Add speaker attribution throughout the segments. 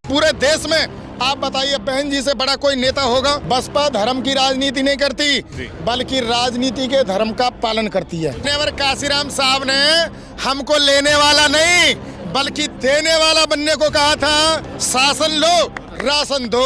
Speaker 1: पूरे देश में आप बताइए बहन जी से बड़ा कोई नेता होगा? बसपा धर्म की राजनीति नहीं करती, बल्कि राजनीति के धर्म का पालन करती है। नेवर काशीराम साहब ने हमको लेने वाला नहीं बल्कि देने वाला बनने को कहा था। शासन लो राशन दो,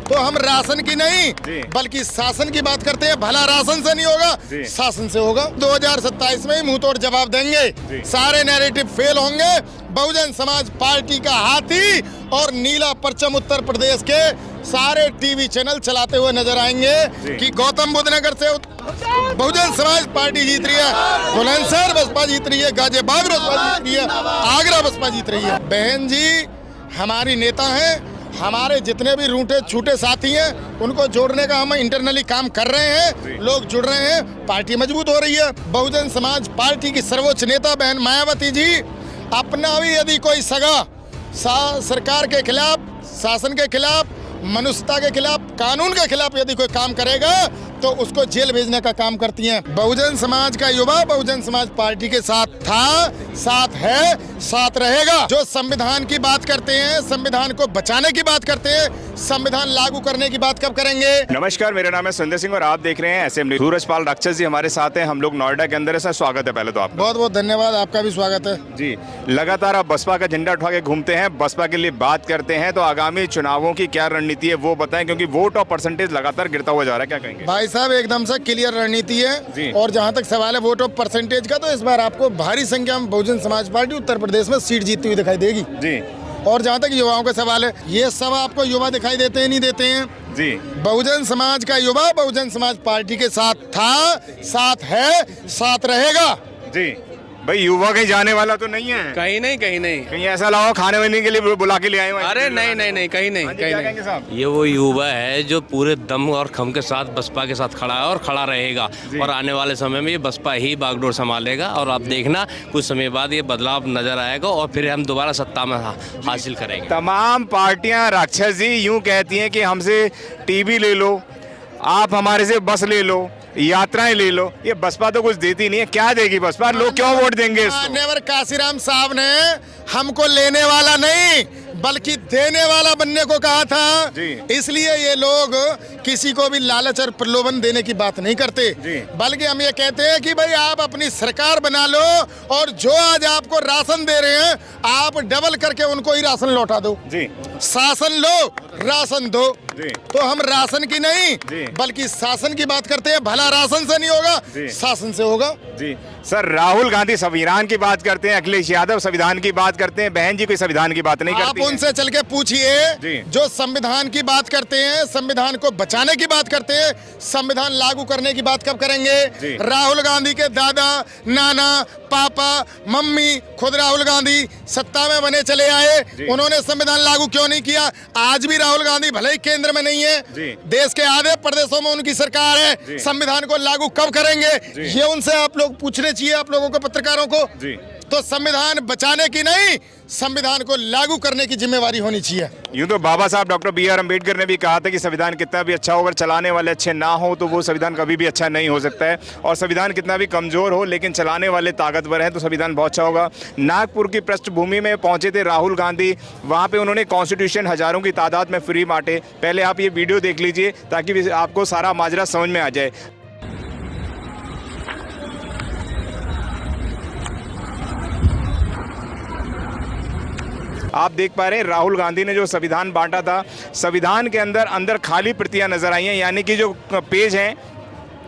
Speaker 1: तो हम राशन की नहीं बल्कि शासन की बात करते हैं। भला राशन से नहीं होगा, शासन से होगा। 2027 में ही मुंह तोड़ जवाब देंगे, सारे नैरेटिव फेल होंगे। बहुजन समाज पार्टी का हाथी और नीला परचम उत्तर प्रदेश के सारे टीवी चैनल चलाते हुए नजर आएंगे कि गौतम बुद्ध नगर से बहुजन समाज पार्टी जीत रही है, बुलंदशहर बसपा जीत रही है, गाजियाबाद बसपा जीत रही है, आगरा बसपा जीत रही है। बहन जी हमारी नेता हैं, हमारे जितने भी रूठे छूटे साथी हैं उनको जोड़ने का हम इंटरनली काम कर रहे हैं। लोग जुड़ रहे हैं, पार्टी मजबूत हो रही है। बहुजन समाज पार्टी की सर्वोच्च नेता बहन मायावती जी अपना भी यदि कोई सगा सरकार के खिलाफ, शासन के खिलाफ, मनुष्यता के खिलाफ, कानून के खिलाफ यदि कोई काम करेगा तो उसको जेल भेजने का काम करती हैं। बहुजन समाज का युवा बहुजन समाज पार्टी के साथ था, साथ है, साथ रहेगा। जो संविधान की बात करते हैं, संविधान को बचाने की बात करते हैं, संविधान लागू करने की बात कब करेंगे?
Speaker 2: नमस्कार, मेरा नाम है संजय सिंह और आप देख रहे हैं असेंबली। सूरजपाल राक्षस जी हमारे साथ हैं, हम लोग नोएडा के अंदर है। सर स्वागत है पहले तो आपका।
Speaker 1: बहुत बहुत धन्यवाद, आपका भी स्वागत है
Speaker 2: जी। लगातार आप बसपा का झंडा उठा के घूमते हैं, बसपा के लिए बात करते हैं, तो आगामी चुनावों की क्या रणनीति है वो बताएं, क्योंकि वोट और परसेंटेज लगातार गिरता हुआ जा रहा है, क्या कहेंगे?
Speaker 1: भाई साहब एकदम से क्लियर रणनीति है। और जहां तक सवाल है वोट ऑफ परसेंटेज का, तो इस बार आपको भारी संख्या में बहुजन समाज पार्टी उत्तर प्रदेश में सीट जीतती हुई दिखाई देगी
Speaker 2: जी।
Speaker 1: और जहां तक युवाओं का सवाल है, ये सब आपको युवा दिखाई देते हैं नहीं देते हैं
Speaker 2: जी।
Speaker 1: बहुजन समाज का युवा बहुजन समाज पार्टी के साथ था, साथ है, साथ रहेगा जी।
Speaker 2: भाई युवा कहीं जाने वाला तो नहीं है?
Speaker 3: कहीं नहीं, कहीं नहीं।
Speaker 2: कहीं ऐसा लगा खाने वाने के लिए बुला के ले आए?
Speaker 3: अरे नहीं नहीं नहीं, कहीं नहीं, कहीं नहीं।
Speaker 4: ये वो युवा है जो पूरे दम और खम के साथ बसपा के साथ खड़ा है और खड़ा रहेगा, और आने वाले समय में ये बसपा ही बागडोर संभालेगा। और आप देखना कुछ समय बाद ये बदलाव नजर आएगा और फिर हम दोबारा सत्ता में हासिल करेंगे।
Speaker 2: तमाम पार्टियां राक्षस जी यूं कहती हैं कि हमसे टीवी ले लो, आप हमारे से बस ले लो, यात्राएं ले लो। ये बसपा तो कुछ देती नहीं है, क्या देगी बसपा? लोग क्यों वोट देंगे इसको?
Speaker 1: नेवर काशीराम साहब ने हमको लेने वाला नहीं बल्कि देने वाला बनने को कहा था। इसलिए ये लोग किसी को भी लालच और प्रलोभन देने की बात नहीं करते, बल्कि हम ये कहते हैं कि भाई आप अपनी सरकार बना लो और जो आज आपको राशन दे रहे हैं आप डबल करके उनको ही राशन लौटा दो। शासन लो राशन दो, तो हम राशन की नहीं बल्कि शासन की बात करते हैं। भला राशन से नहीं होगा, शासन से होगा
Speaker 2: जी। सर राहुल गांधी संविधान की बात करते हैं, अखिलेश यादव संविधान की बात करते हैं, बहन जी कोई संविधान की बात नहीं करती।
Speaker 1: आप उनसे चल के पूछिए जो संविधान की बात करते हैं, संविधान को बचाने की बात करते हैं, संविधान लागू करने की बात कब करेंगे? राहुल गांधी के दादा, नाना, पापा, मम्मी, खुद राहुल गांधी सत्ता में बने चले आए, उन्होंने संविधान लागू क्यों नहीं किया? आज भी राहुल गांधी भले ही केंद्र में नहीं है, देश के आधे प्रदेशों में उनकी सरकार है, संविधान को लागू कब करेंगे? ये उनसे आप लोग पूछने चाहिए, आप लोगों को, पत्रकारों को। तो संविधान बचाने की नहीं, संविधान को लागू करने की जिम्मेवारी होनी चाहिए।
Speaker 2: यूं तो बाबा साहब डॉक्टर BR अम्बेडकर ने भी कहा था कि संविधान कितना भी अच्छा हो, अगर चलाने वाले अच्छे ना हो तो वो संविधान कभी भी अच्छा नहीं हो सकता है। और संविधान कितना भी कमजोर हो लेकिन चलाने वाले ताकतवर हैं तो संविधान बहुत अच्छा होगा। नागपुर की पृष्ठभूमि में पहुंचे थे राहुल गांधी, वहाँ पे उन्होंने कॉन्स्टिट्यूशन हजारों की तादाद में फ्री बांटे। पहले आप ये वीडियो देख लीजिए ताकि आपको सारा माजरा समझ में आ जाए। आप देख पा रहे हैं राहुल गांधी ने जो संविधान बांटा था, संविधान के अंदर खाली प्रतियां नजर आई हैं, यानी कि जो पेज हैं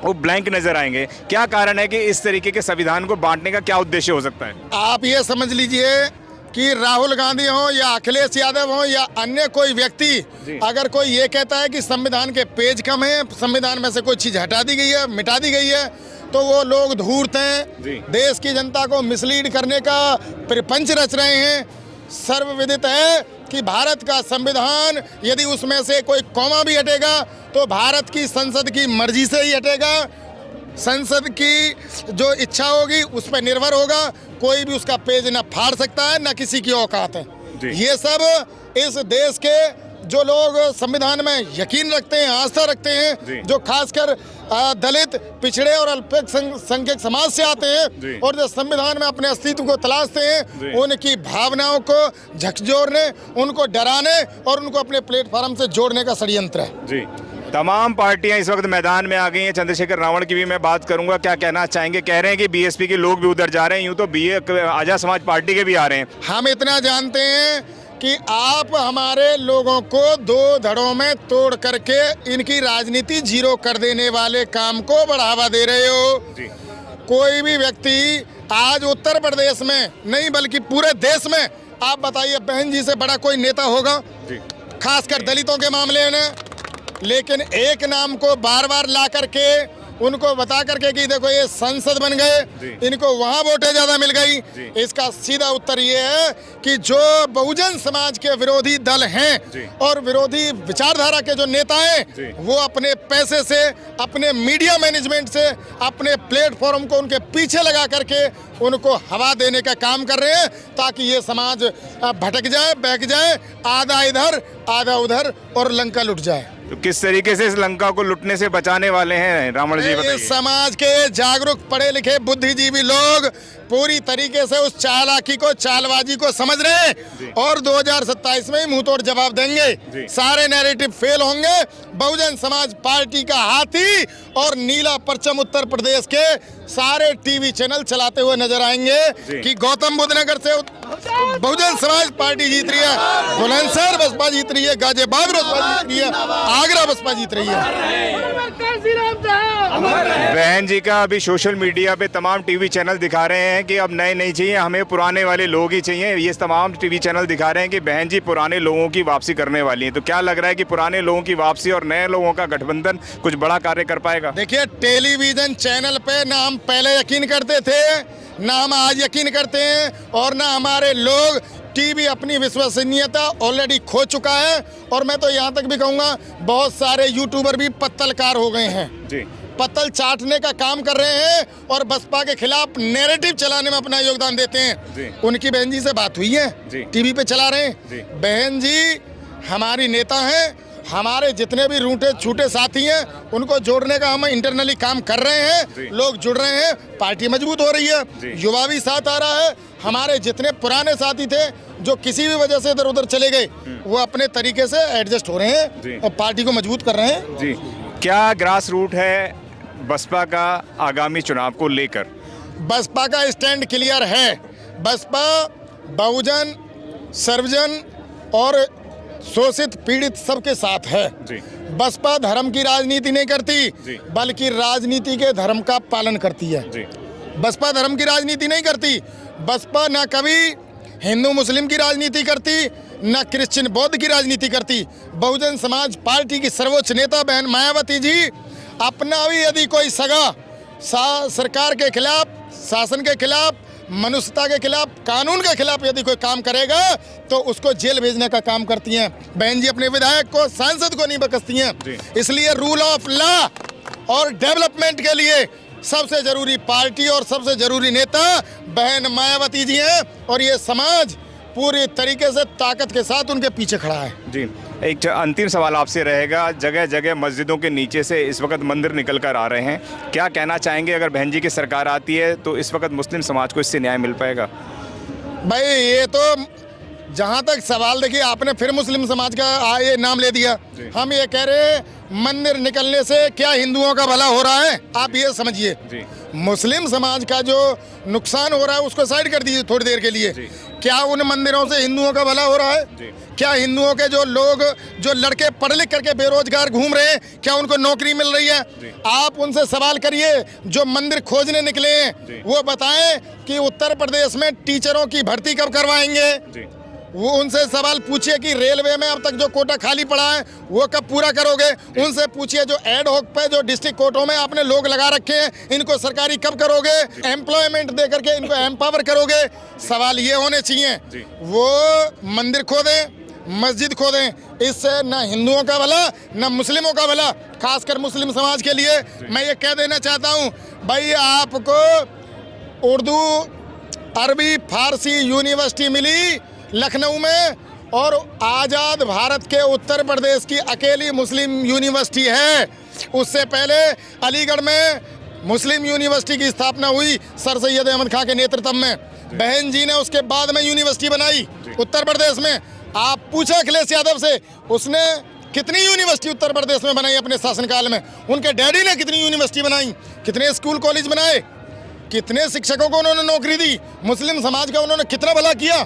Speaker 2: वो ब्लैंक नजर आएंगे। क्या कारण है कि इस तरीके के संविधान को बांटने का क्या उद्देश्य हो सकता है?
Speaker 1: आप ये समझ लीजिए कि राहुल गांधी हो या अखिलेश यादव हो या अन्य कोई व्यक्ति, अगर कोई ये कहता है कि संविधान के पेज कम है, संविधान में से कोई चीज हटा दी गई है, मिटा दी गई है, तो वो लोग धूर्त हैं, देश की जनता को मिसलीड करने का प्रपंच रच रहे हैं। सर्वविदित है कि भारत का संविधान यदि उसमें से कोई कॉमा भी हटेगा तो भारत की संसद की मर्जी से ही हटेगा। संसद की जो इच्छा होगी उस पर निर्भर होगा, कोई भी उसका पेज न फाड़ सकता है, न किसी की औकात है। ये सब इस देश के जो लोग संविधान में यकीन रखते हैं, आस्था रखते हैं, जो खासकर दलित, पिछड़े और अल्पसंख्यक समाज से आते हैं और जो संविधान में अपने अस्तित्व को तलाशते हैं, उनकी भावनाओं को झकझोरने, उनको डराने और उनको अपने प्लेटफॉर्म से जोड़ने का षड्यंत्र है।
Speaker 2: जी, तमाम पार्टियां इस वक्त मैदान में आ गई हैं। चंद्रशेखर रावण की भी मैं बात करूंगा, क्या कहना चाहेंगे? कह रहे हैं कि बीएसपी के लोग भी उधर जा रहे हैं, यूं तो आजाद समाज पार्टी के भी आ रहे हैं।
Speaker 1: हम इतना जानते हैं कि आप हमारे लोगों को दो धड़ों में तोड़ करके इनकी राजनीति जीरो कर देने वाले काम को बढ़ावा दे रहे हो।
Speaker 2: जी।
Speaker 1: कोई भी व्यक्ति आज उत्तर प्रदेश में नहीं बल्कि पूरे देश में, आप बताइए, बहन जी से बड़ा कोई नेता होगा?
Speaker 2: जी।
Speaker 1: खासकर दलितों के मामले में। लेकिन एक नाम को बार बार ला करके उनको बता करके कि देखो ये सांसद बन गए, इनको वहां वोटें ज्यादा मिल गई। इसका सीधा उत्तर ये है कि जो बहुजन समाज के विरोधी दल हैं और विरोधी विचारधारा के जो नेता हैं, वो अपने पैसे से, अपने मीडिया मैनेजमेंट से, अपने प्लेटफॉर्म को उनके पीछे लगा करके उनको हवा देने का काम कर रहे हैं, ताकि ये समाज भटक जाए, बहक जाए, आधा इधर आधा उधर और लंका लुट जाए।
Speaker 2: तो किस तरीके से इस लंका को लुटने से बचाने वाले हैं रावण जी, बताइए?
Speaker 1: समाज के जागरूक पढ़े लिखे बुद्धिजीवी लोग पूरी तरीके से उस चालाकी को, चालबाजी को समझ रहे हैं और 2027 में ही मुंह तोड़ जवाब देंगे। सारे नैरेटिव फेल होंगे। बहुजन समाज पार्टी का हाथी और नीला परचम उत्तर प्रदेश के सारे टीवी चैनल चलाते हुए नजर आएंगे कि गौतम बुद्ध नगर से बहुजन समाज पार्टी जीत रही है, बुलंदशहर बसपा जीत रही है, गाजियाबाद बसपा जीत रही है, आगरा बसपा जीत रही है।
Speaker 2: बहन जी का अभी सोशल मीडिया पे तमाम टीवी चैनल दिखा रहे हैं कि अब नए नहीं चाहिए, हमें पुराने वाले लोग ही चाहिए। ये तमाम टीवी चैनल दिखा रहे हैं कि बहन जी पुराने लोगों की वापसी करने वाली हैं। तो क्या लग रहा है कि पुराने लोगों की वापसी और नए लोगों का गठबंधन कुछ बड़ा कार्य कर पाएगा?
Speaker 1: देखिए, टेलीविजन चैनल पे ना हम पहले यकीन करते थे, ना हम आज यकीन करते हैं, और ना हमारे लोग। टीवी अपनी विश्वसनीयता ऑलरेडी खो चुका है और मैं तो यहाँ तक भी कहूँगा बहुत सारे यूट्यूबर भी पत्तलकार हो गए हैं
Speaker 2: जी।
Speaker 1: पत्तल चाटने का काम कर रहे हैं और बसपा के खिलाफ नैरेटिव चलाने में अपना योगदान देते हैं। उनकी बहन जी से बात हुई है, टीवी पे चला रहे हैं। बहन जी हमारी नेता हैं, हमारे जितने भी रूठे छूटे साथी हैं उनको जोड़ने का हम इंटरनली काम कर रहे हैं। लोग जुड़ रहे हैं, पार्टी मजबूत हो रही है, युवा भी साथ आ रहा है। हमारे जितने पुराने साथी थे जो किसी भी वजह से इधर उधर चले गए, वो अपने तरीके से एडजस्ट हो रहे हैं और पार्टी को मजबूत कर रहे हैं।
Speaker 2: जी, क्या ग्रास रूट है बसपा का आगामी चुनाव को लेकर?
Speaker 1: बसपा का स्टैंड क्लियर है। बसपा बहुजन, सर्वजन और शोषित पीड़ित सबके साथ है। बसपा धर्म की राजनीति नहीं करती, बल्कि राजनीति के धर्म का पालन करती है। बसपा धर्म की राजनीति नहीं करती। बसपा ना कभी हिंदू मुस्लिम की राजनीति करती, ना क्रिश्चियन बौद्ध की राजनीति करती। बहुजन समाज पार्टी की सर्वोच्च नेता बहन मायावती जी अपना भी यदि कोई सगा सरकार के खिलाफ, शासन के खिलाफ, मनुष्यता के खिलाफ, कानून के खिलाफ यदि कोई काम करेगा तो उसको जेल भेजने का काम करती हैं। बहन जी अपने विधायक को, सांसद को नहीं बकसती हैं। इसलिए रूल ऑफ लॉ और डेवलपमेंट के लिए सबसे जरूरी पार्टी और सबसे जरूरी नेता बहन मायावती जी हैं और ये समाज पूरी तरीके से ताकत के साथ उनके पीछे खड़ा है।
Speaker 2: जी, एक अंतिम सवाल आपसे रहेगा। जगह जगह मस्जिदों के नीचे से इस वक्त मंदिर निकल कर आ रहे हैं, क्या कहना चाहेंगे? अगर बहन जी की सरकार आती है तो इस वक्त मुस्लिम समाज को इससे न्याय मिल पाएगा?
Speaker 1: भाई ये तो जहाँ तक सवाल, देखिए आपने फिर मुस्लिम समाज का ये नाम ले दिया। हम ये कह रहे हैं मंदिर निकलने से क्या हिंदुओं का भला हो रहा है? आप ये समझिए, मुस्लिम समाज का जो नुकसान हो रहा है उसको साइड कर दीजिए थोड़ी देर के लिए। क्या उन मंदिरों से हिंदुओं का भला हो रहा है? क्या हिंदुओं के जो लोग, जो लड़के पढ़ लिख करके बेरोजगार घूम रहे हैं, क्या उनको नौकरी मिल रही है? आप उनसे सवाल करिए जो मंदिर खोजने निकले हैं, वो बताएं कि उत्तर प्रदेश में टीचरों की भर्ती कब करवाएंगे। वो उनसे सवाल पूछिए कि रेलवे में अब तक जो कोटा खाली पड़ा है वो कब पूरा करोगे। उनसे पूछिए जो एड हॉक पे जो डिस्ट्रिक्ट कोर्टों में आपने लोग लगा रखे हैं इनको सरकारी कब करोगे, एम्प्लॉयमेंट दे करके इनको एम्पावर करोगे। सवाल ये होने चाहिए। वो मंदिर खोदें, मस्जिद खोदें, इससे न हिंदुओं का भला न मुस्लिमों का भला। खासकर मुस्लिम समाज के लिए मैं ये कह देना चाहता हूँ, भाई आपको उर्दू, अरबी, फारसी यूनिवर्सिटी मिली लखनऊ में और आज़ाद भारत के उत्तर प्रदेश की अकेली मुस्लिम यूनिवर्सिटी है। उससे पहले अलीगढ़ में मुस्लिम यूनिवर्सिटी की स्थापना हुई सर सैयद अहमद खां के नेतृत्व में। बहन जी ने उसके बाद में यूनिवर्सिटी बनाई उत्तर प्रदेश में। आप पूछे अखिलेश यादव से, उसने कितनी यूनिवर्सिटी उत्तर प्रदेश में बनाई अपने शासनकाल में? उनके डैडी ने कितनी यूनिवर्सिटी बनाई, कितने स्कूल कॉलेज बनाए, कितने शिक्षकों को उन्होंने नौकरी दी, मुस्लिम समाज का उन्होंने कितना भला किया।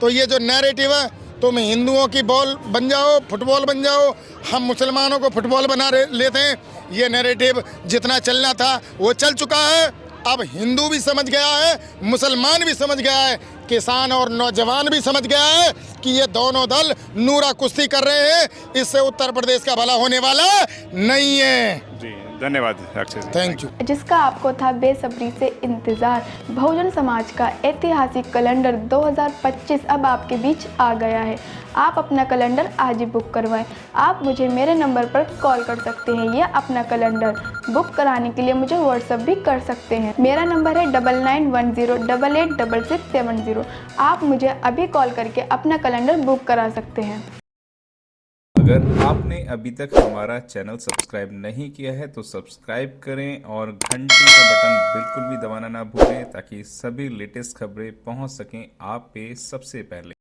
Speaker 1: तो ये जो नैरेटिव है, तुम हिंदुओं की बॉल बन जाओ, फुटबॉल बन जाओ, हम मुसलमानों को फुटबॉल बना लेते हैं, ये नैरेटिव जितना चलना था वो चल चुका है। अब हिंदू भी समझ गया है, मुसलमान भी समझ गया है, किसान और नौजवान भी समझ गया है कि ये दोनों दल नूरा कुश्ती कर रहे हैं, इससे उत्तर प्रदेश का भला होने वाला नहीं है।
Speaker 2: जी धन्यवाद अक्षय जी।
Speaker 1: Thank you.
Speaker 5: जिसका आपको था बेसब्री से इंतज़ार, बहुजन समाज का ऐतिहासिक कैलेंडर 2025 अब आपके बीच आ गया है। आप अपना कैलेंडर आज ही बुक करवाएं। आप मुझे मेरे नंबर पर कॉल कर सकते हैं या अपना कैलेंडर बुक कराने के लिए मुझे व्हाट्सएप भी कर सकते हैं। मेरा नंबर है 9910886670। आप मुझे अभी कॉल करके अपना कैलेंडर बुक करा सकते हैं।
Speaker 6: अगर आपने अभी तक हमारा चैनल सब्सक्राइब नहीं किया है तो सब्सक्राइब करें और घंटी का बटन बिल्कुल भी दबाना ना भूलें ताकि सभी लेटेस्ट खबरें पहुंच सकें आप पे सबसे पहले।